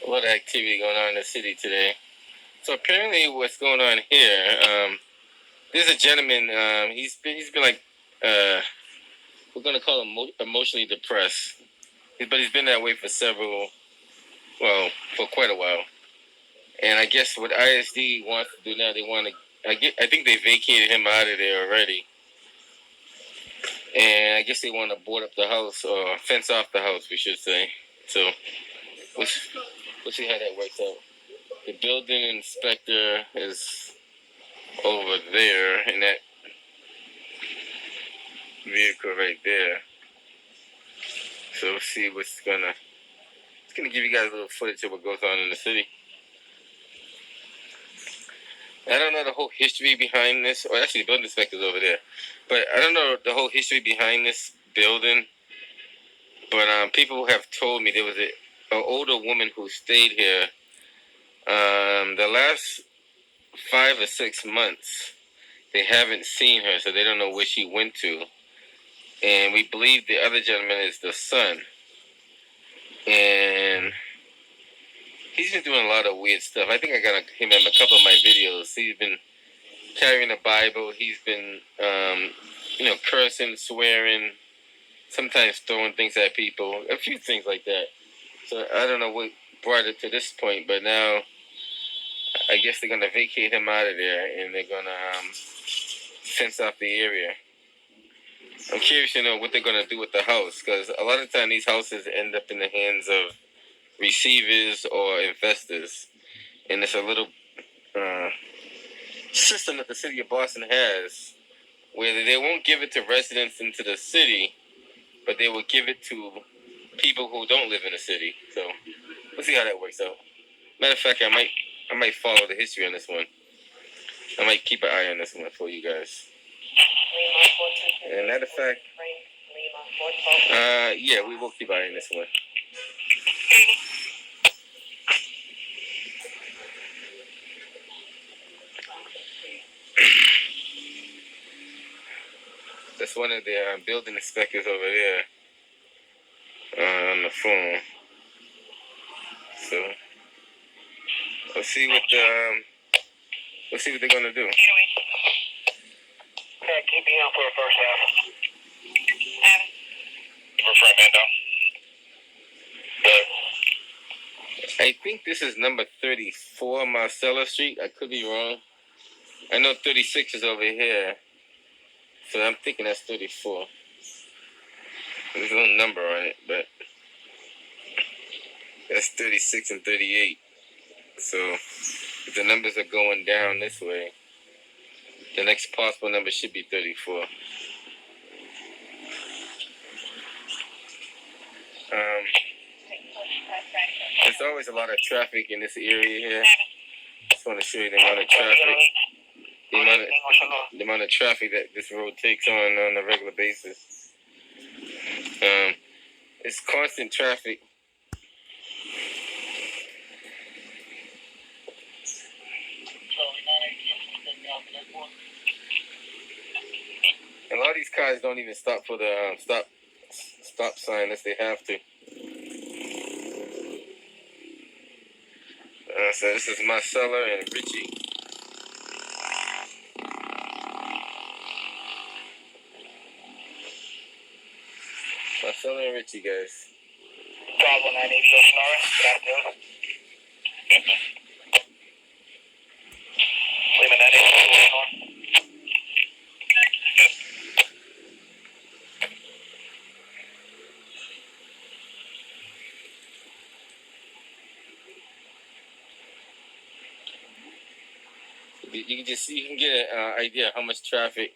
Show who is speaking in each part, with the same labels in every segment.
Speaker 1: a lot of activity going on in the city today. So apparently, what's going on here? There's a gentleman. He's been like, we're gonna call him emotionally depressed, but he's been that way for for quite a while. And I guess what ISD wants to do now, they want to. I think they vacated him out of there already. And I guess they want to board up the house or fence off the house, we should say. So we'll see how that works out. The building inspector is over there in that vehicle right there. So we'll see it's gonna give you guys a little footage of what goes on in the city. I don't know the whole history behind this, or actually the building inspector's over there, but I don't know the whole history behind this building. But people have told me there was an older woman who stayed here the last 5 or 6 months. They haven't seen her, so they don't know where she went to. And we believe the other gentleman is the son. And he's been doing a lot of weird stuff. I think I got him in a couple of my videos. He's been carrying the Bible. He's been, cursing, swearing, sometimes throwing things at people, a few things like that. So I don't know what brought it to this point, but now I guess they're going to vacate him out of there and they're going to fence off the area. I'm curious to know what they're going to do with the house, because a lot of times these houses end up in the hands of receivers or investors. And it's a little system that the city of Boston has where they won't give it to residents into the city, but they will give it to people who don't live in the city. So we'll see how that works out. Matter of fact, I might follow the history on this one. I might keep an eye on this one for you guys. And matter of fact, yeah, we will keep an eye on this one. That's one of the building inspectors over there on the phone. So we'll see what they're gonna do.
Speaker 2: Keep me on for the first half. For
Speaker 1: I think this is number 34 Marcella Street. I could be wrong. I know 36 is over here, so I'm thinking that's 34. There's no number on it, but that's 36 and 38. So if the numbers are going down this way, the next possible number should be 34. There's always a lot of traffic in this area here. Just want to show you the amount of traffic. The amount of traffic that this road takes on a regular basis. It's constant traffic. A lot of these cars don't even stop for the stop sign unless they have to. So this is Marcella and Richie. Marcella and Richie, guys.
Speaker 2: Bravo 980 Sonora. Good afternoon. Lima 980 Sonora.
Speaker 1: You can get an idea how much traffic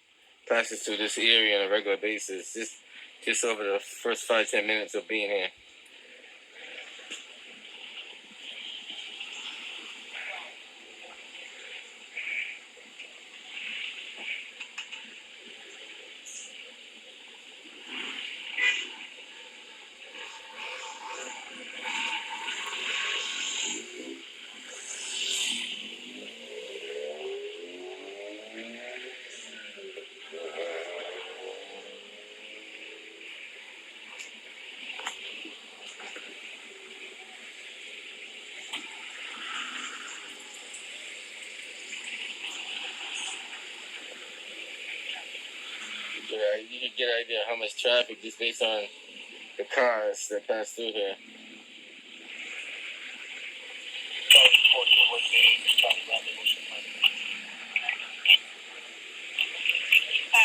Speaker 1: passes through this area on a regular basis, just over the first 5-10 minutes of being here. you can get an idea of how much traffic just based on the cars that pass through here.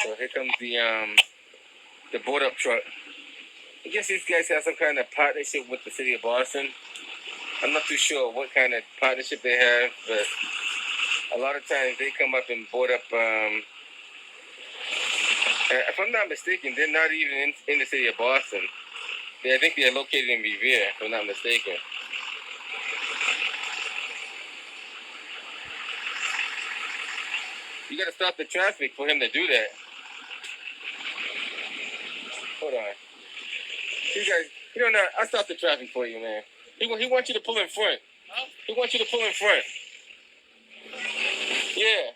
Speaker 1: So here comes the board up truck. I guess these guys have some kind of partnership with the city of Boston. I'm not too sure what kind of partnership they have, but a lot of times they come up and board up. If I'm not mistaken, they're not even in the city of Boston. I think they're located in Revere, if I'm not mistaken. You gotta stop the traffic for him to do that. Hold on. You guys, you don't know. I'll stop the traffic for you, man. He wants you to pull in front. Huh? He wants you to pull in front. Yeah.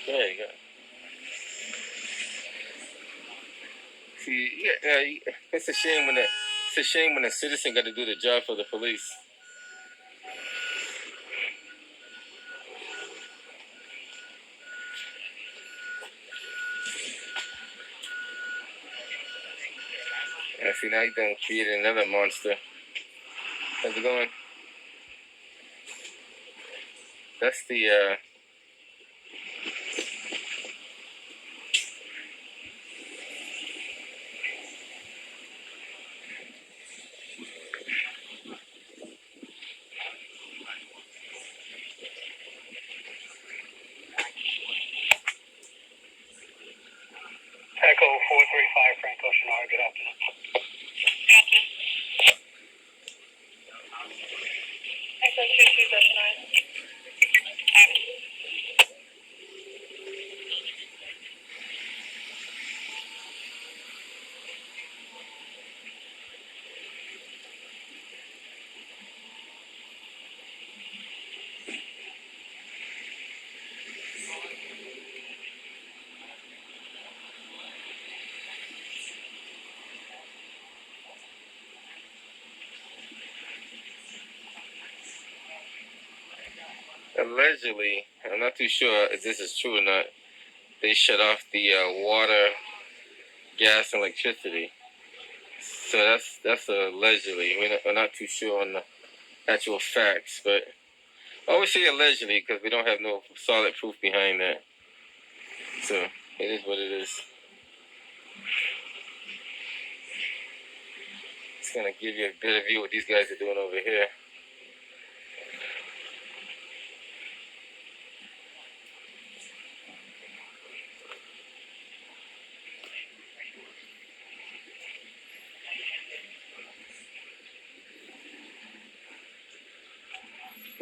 Speaker 1: There you go. See, it's a shame when a citizen got to do the job for the police. And see, now he done created another monster. How's it going? That's the
Speaker 2: Echo 435 Franco Shenard, good afternoon. Gotcha. Echo 2209.
Speaker 1: allegedly, I'm not too sure if this is true or not. They shut off the water, gas, and electricity. So that's allegedly. We're not too sure on the actual facts, but I always say allegedly because we don't have no solid proof behind that. So it is what it is. It's gonna give you a better view of what these guys are doing over here.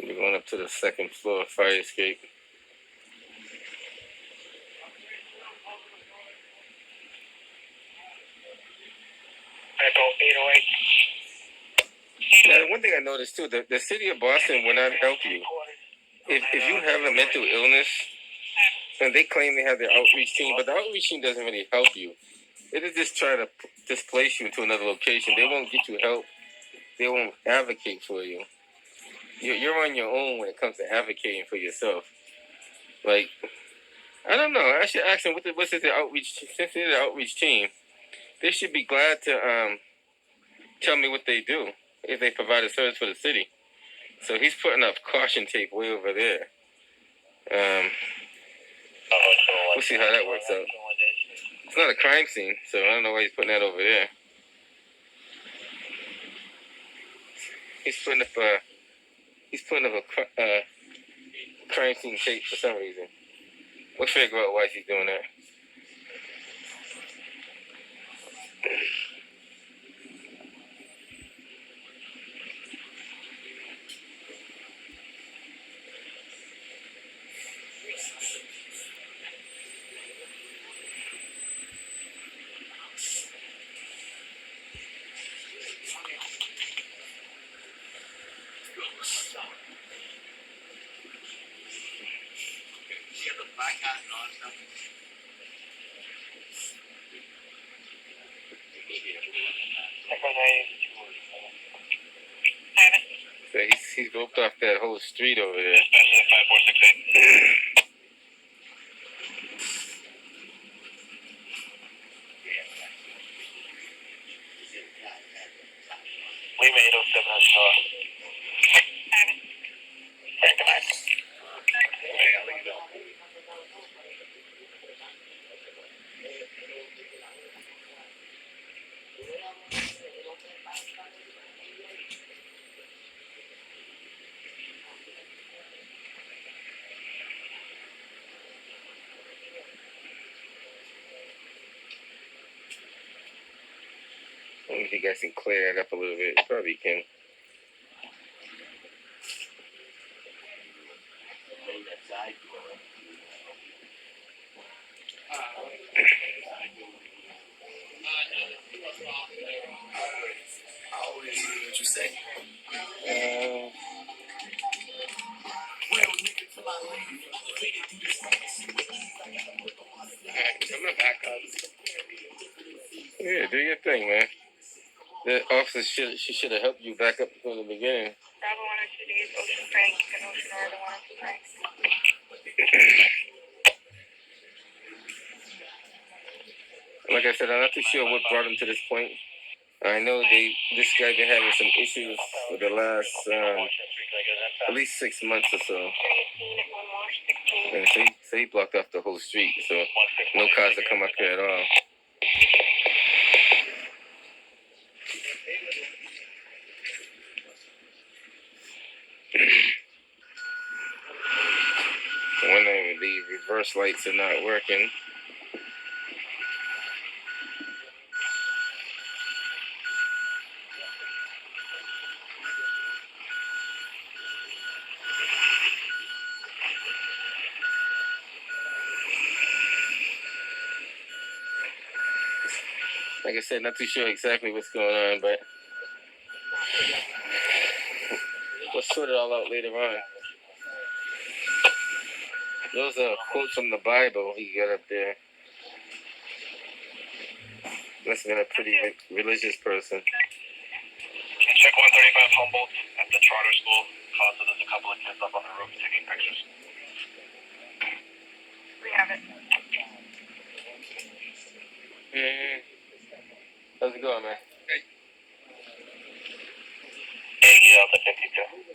Speaker 1: We're going up to the second floor fire escape.
Speaker 2: Echo 808.
Speaker 1: Now, one thing I noticed too, the city of Boston will not help you. If you have a mental illness, and they claim they have their outreach team, but the outreach team doesn't really help you. It'll just try to displace you to another location. They won't get you help. They won't advocate for you. You're on your own when it comes to advocating for yourself. Like, I don't know. I should ask them what's the outreach. Since they're the outreach team, they should be glad to tell me what they do if they provide a service for the city. So he's putting up caution tape way over there. We'll see how that works out. It's not a crime scene, so I don't know why he's putting that over there. He's putting up a crime scene tape for some reason. We'll figure out why he's doing that. that whole street over there.
Speaker 2: Dispatch 5468. We made 07 star. Recognize. Okay, I'll let you know.
Speaker 1: I wonder if you guys can clear that up a little bit. Probably can.
Speaker 3: What you say? I'm gonna back up.
Speaker 1: Yeah, do your thing, man. The officer should have helped you back up from the beginning.
Speaker 2: Bravo 102 days, Ocean Frank, and Ocean Northern 102 Frank.
Speaker 1: Like I said, I'm not too sure what brought him to this point. I know this guy been having some issues for the last at least 6 months or so. And so he blocked off the whole street, so no cars will come up here at all. When the reverse lights are not working. Like I said, not too sure exactly what's going on, but we'll sort it all out later on. Those are quotes from the Bible he got up there. Must have been a pretty religious person.
Speaker 2: Check 135 Humboldt at the charter school. Cause there's a couple of kids up on the roof taking pictures. We have it.
Speaker 1: How's it going, man?
Speaker 3: Hey.
Speaker 2: Hey, get out the 52.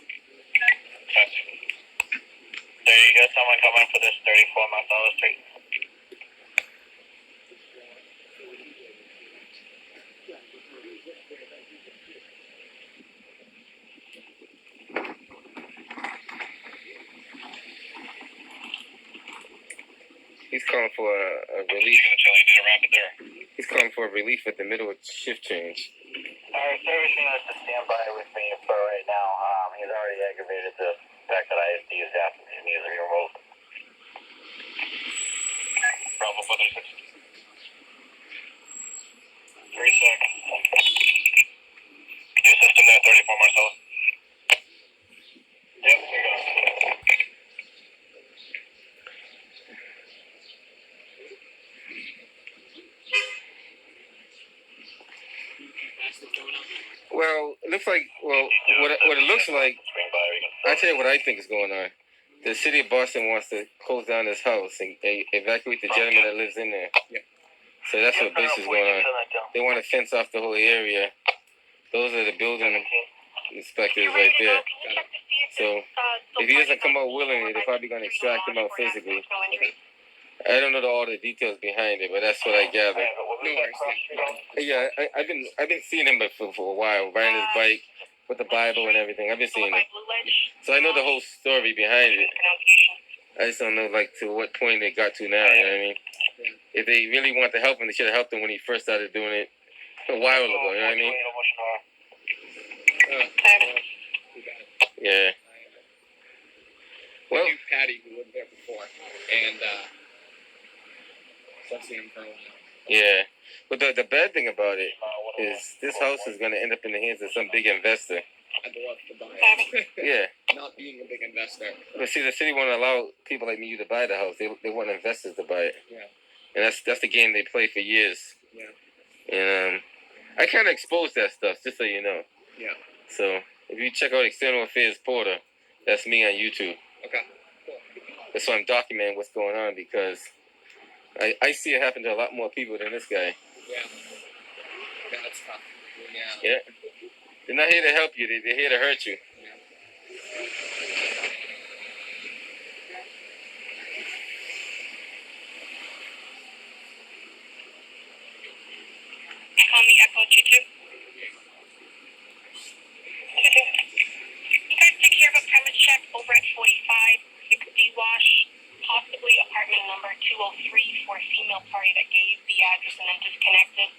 Speaker 2: There you go, someone coming for this 34 Marcellus Street.
Speaker 1: He's calling for a relief.
Speaker 2: He's gonna tell you need to wrap it there.
Speaker 1: He's calling for a relief at the middle of shift change.
Speaker 2: Alright, service units to stand by with me for right now. He's already aggravated the fact that ISD is asking him to be removed. Bravo 436. 3 sec. Can you assist him there, 34 Marcellus? Yep, we got it.
Speaker 1: Well, it looks like, what it looks like, I'll tell you what I think is going on. The city of Boston wants to close down this house and evacuate the gentleman that lives in there.
Speaker 3: Yeah.
Speaker 1: So that's what basically is going on. They want to fence off the whole area. Those are the building inspectors right there. So if he doesn't come out willingly, they're probably going to extract him out physically. I don't know all the details behind it, but that's what I gather.
Speaker 3: No worries.
Speaker 1: Yeah, I've been seeing him for a while, riding his bike with the Bible and everything. I've been seeing him, so I know the whole story behind it. I just don't know like to what point they got to now. You know what I mean? If they really want to help him, they should have helped him when he first started doing it a while ago. You know what I mean? Yeah.
Speaker 3: Well,
Speaker 1: Well,
Speaker 3: I knew Patty, who lived there before, and so I've seen him for a while.
Speaker 1: yeah. But the bad thing about it is this house is going to end up in the hands of some big investor.
Speaker 3: I'd love to buy it.
Speaker 1: Yeah.
Speaker 3: Not being a big investor.
Speaker 1: But see, the city won't allow people like me to buy the house. They want investors to buy it.
Speaker 3: Yeah.
Speaker 1: And that's the game they play for years.
Speaker 3: Yeah.
Speaker 1: And I kind of expose that stuff, just so you know.
Speaker 3: Yeah.
Speaker 1: So if you check out External Affairs Porter, That's me on YouTube.
Speaker 3: Okay. Cool.
Speaker 1: That's why I'm documenting what's going on, because I see it happen to a lot more people than this guy.
Speaker 3: Yeah. Yeah, that's tough. Yeah.
Speaker 1: Yeah. They're not here to help you. They're here to hurt you.
Speaker 3: Yeah.
Speaker 4: Call me Echo 22. You guys take care of a premise check over at 4560 Wash, possibly apartment number 203 for a female party that gave the address and then disconnected.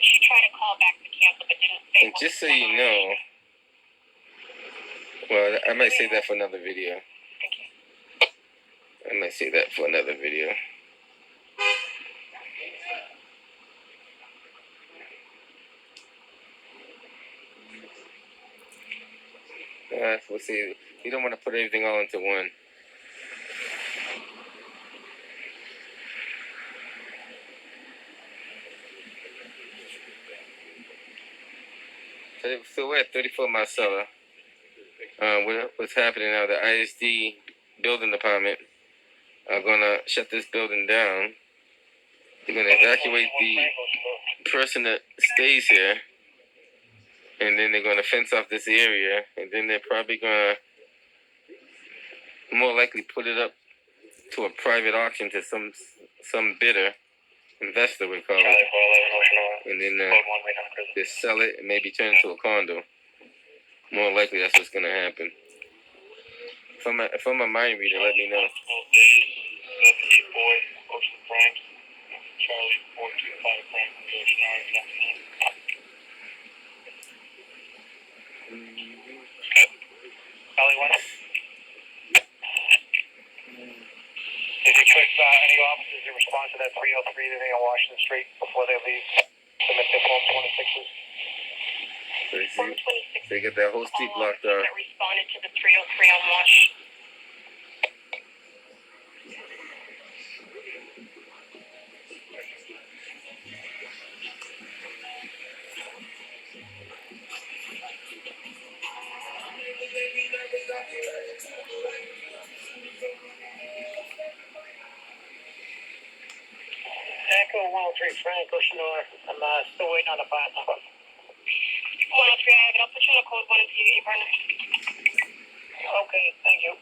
Speaker 4: She tried to call back to cancel but didn't say.
Speaker 1: And just so you know, well, I might say that for another video.
Speaker 4: Thank you.
Speaker 1: I might say that for another video. We'll see. You don't want to put everything all into one. So we're at 34 Marcella. What's happening now? The ISD building department are gonna shut this building down. They're gonna evacuate the person that stays here, and then they're gonna fence off this area, and then they're probably gonna more likely put it up to a private auction to some bidder, investor we call it, and then they sell it and maybe turn it into a condo. More likely that's what's gonna happen. If I'm a mind reader, let me know.
Speaker 2: Charlie 425 Frank, Charlie 1. Did you check any officers in response to that 303 living on Washington Street before they leave? Submit their form 26s.
Speaker 1: So they get that whole street blocked off.
Speaker 4: That responded to the 303 on Wash.
Speaker 2: Echo 103 Frank, Oceanor. I'm still waiting on the part number.
Speaker 4: 103, I have it. I'll put you on a code 1 until you get your partner.
Speaker 2: Okay, thank you.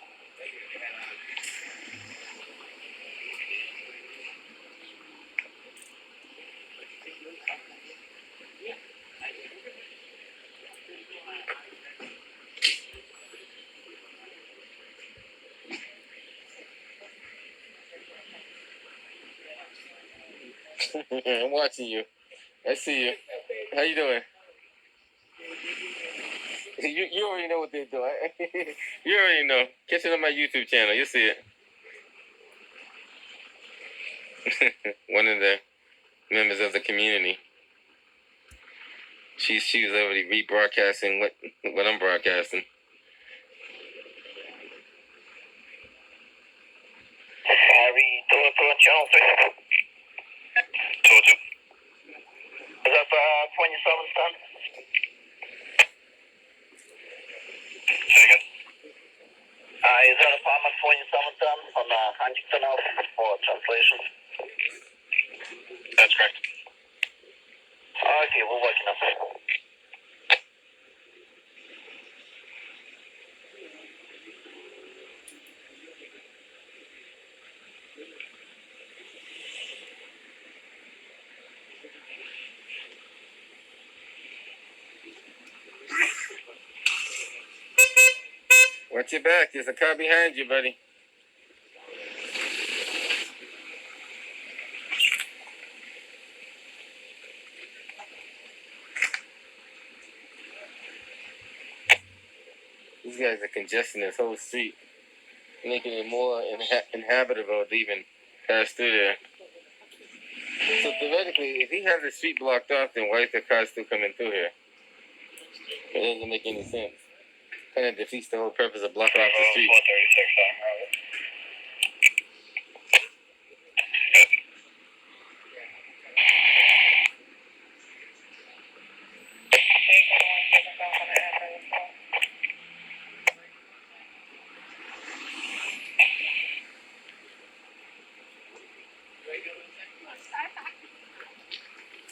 Speaker 1: I'm watching you. I see you. How you doing? You already know what they're doing. You already know. Catch it on my YouTube channel. You'll see it. One of the members of the community. She was already rebroadcasting what I'm broadcasting.
Speaker 2: Harry, channel 3. 202. Is that 27 son? Second. Is that apartment 27 son on Huntington Ave for translation? That's correct. Okay, we're working on it.
Speaker 1: Watch your back. There's a car behind you, buddy. These guys are congesting this whole street, making it more inhabitable to even pass through there. So theoretically, if he has the street blocked off, then why is the car still coming through here? It doesn't make any sense. Kind of defeats the whole purpose of blocking off the street.
Speaker 2: 436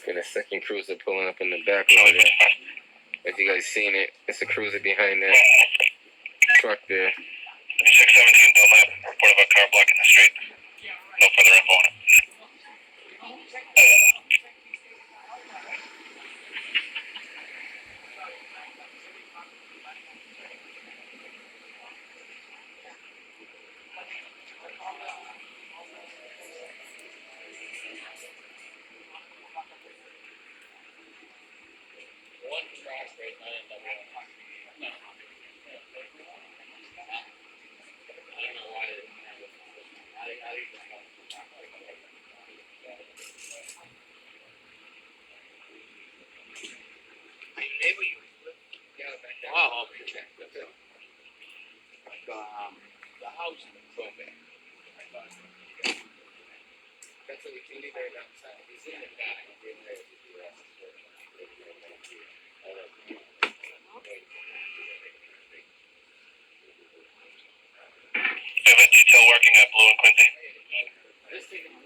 Speaker 1: And a second cruiser pulling up in the back over there. As you guys seen it, it's a cruiser behind that truck there.
Speaker 2: 617 Belmont, report of a car blocking the street. No further info on it.
Speaker 3: One track right now in the no. I don't know why they didn't have it. I think it's maybe you yeah, back there. Wow, okay. The house is so bad. That's what we can leave right outside. He's in the back.
Speaker 2: You have a detail working at Blue and Quincy?
Speaker 3: Let's take him home.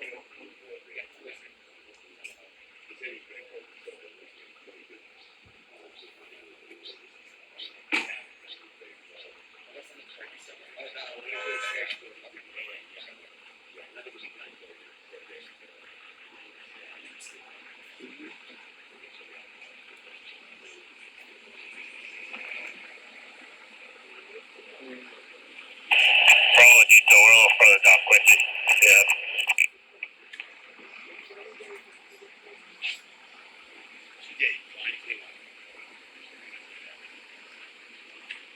Speaker 2: Bravo detail, we're a little further down Quincy. Yeah.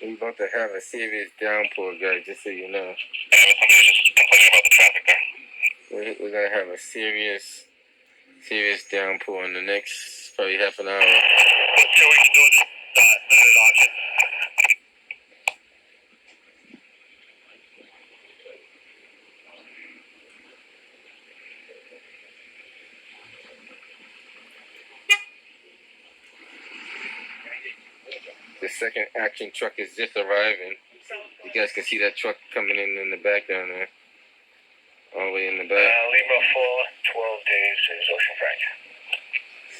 Speaker 1: We're about to have a serious downpour, guys, just so you know.
Speaker 2: Yeah, but somebody was just complaining about the traffic there.
Speaker 1: We're going to have a serious downpour in the next probably half an hour.
Speaker 2: Let's see what we can do with this limited option.
Speaker 1: The second action truck is just arriving. You guys can see that truck coming in the back down there. All the way in the back.
Speaker 2: Lima 4, 12 days is Ocean Frank.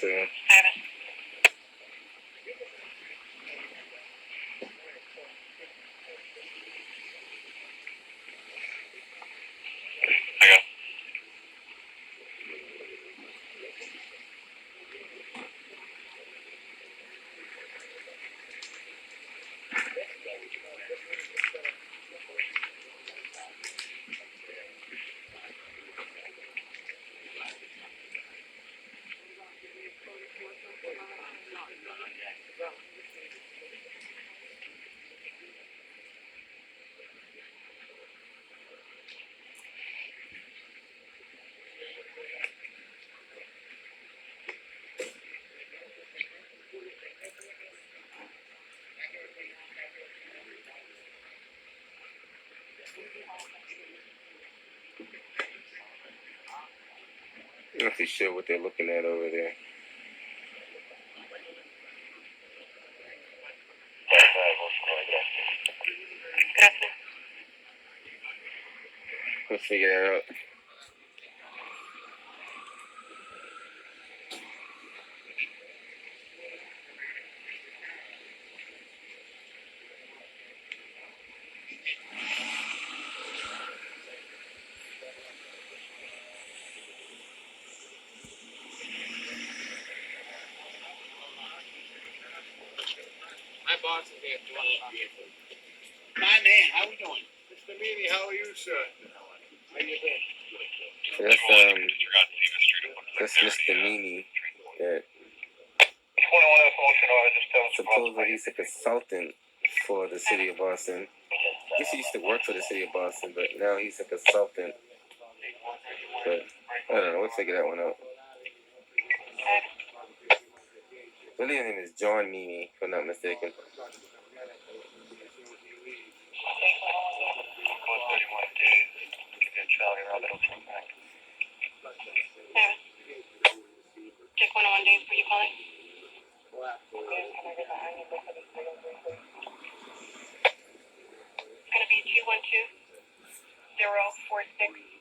Speaker 1: So,
Speaker 2: I go.
Speaker 1: I'm not too sure what they're looking at over there. We'll figure that out.
Speaker 3: My boss is there. My man, how we doing? Mr. Meaney, how are you, sir? How you doing?
Speaker 1: So that's Mr. Meaney. That supposedly he's a consultant for the city of Boston. I guess he used to work for the city of Boston, but now he's a consultant. But I don't know. We'll figure that one out. I believe his name is John Meaney, if I'm not mistaken.
Speaker 4: Check 101 days for you calling. It's gonna be 212-046-578.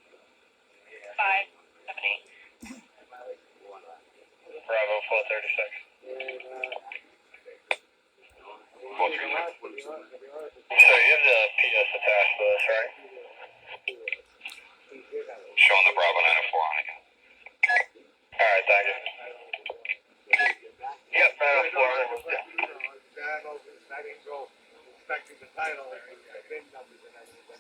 Speaker 2: Bravo 436. So you have the PS attached to this, right? Showing the Bravo 904 on again. Alright, thank you. Yep, 904 on it.
Speaker 3: I didn't go inspecting the title and the VIN numbers and everything.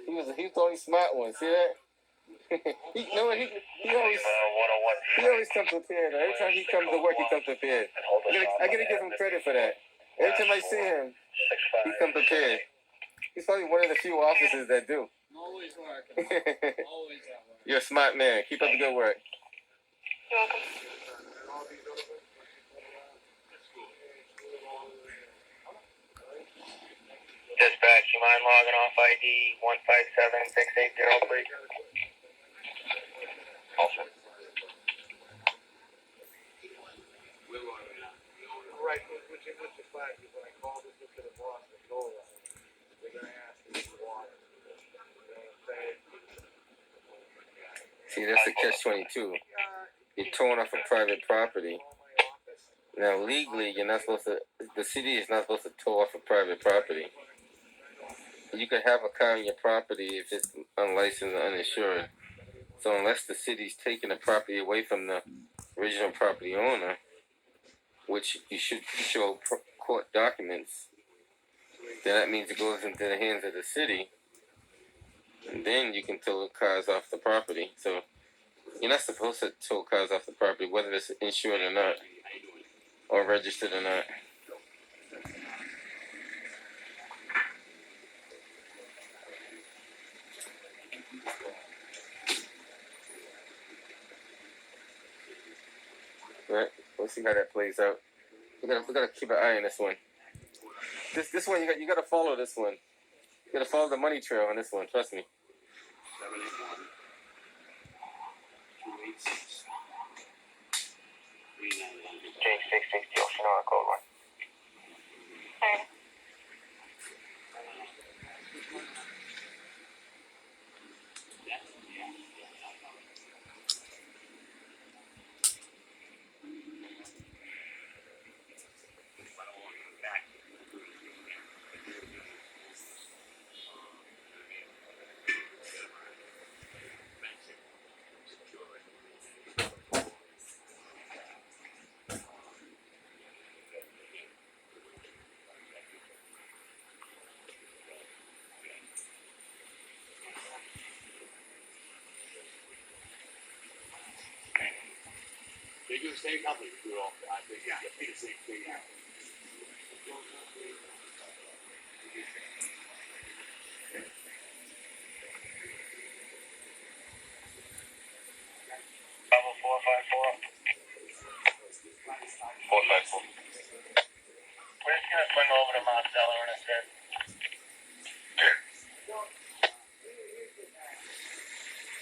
Speaker 1: He was the only smart one. See that? he always comes prepared. Every time he comes to work, he comes prepared. I gotta give him credit for that. Every time I see him, he comes prepared. He's probably one of the few officers that do.
Speaker 3: Always working. Always at work.
Speaker 1: You're a smart man. Keep up the good work.
Speaker 4: You're welcome.
Speaker 2: Dispatch, you mind logging off ID 157680, please? Also.
Speaker 3: Right, which is flag, when I called this to the boss, they told us, they're gonna ask me for water.
Speaker 1: See, that's the catch-22. You're towing off a private property. Now, legally, you're not supposed to. The city is not supposed to tow off a private property. You could have a car on your property if it's unlicensed or uninsured. So unless the city's taking the property away from the original property owner, which you should show court documents, then that means it goes into the hands of the city, and then you can tow cars off the property. So you're not supposed to tow cars off the property, whether it's insured or not, or registered or not. Right? We'll see how that plays out. We gotta keep an eye on this one. This one you gotta follow this one. You gotta follow the money trail on this one. Trust me.
Speaker 3: 781-286-399.
Speaker 2: J660 Oceanora code 1.
Speaker 4: Alright.
Speaker 3: They do the same company, do it all. I think, yeah, the same thing. Yeah.
Speaker 2: Bravo 454. 454. We're just gonna swing over to Monticello in a bit.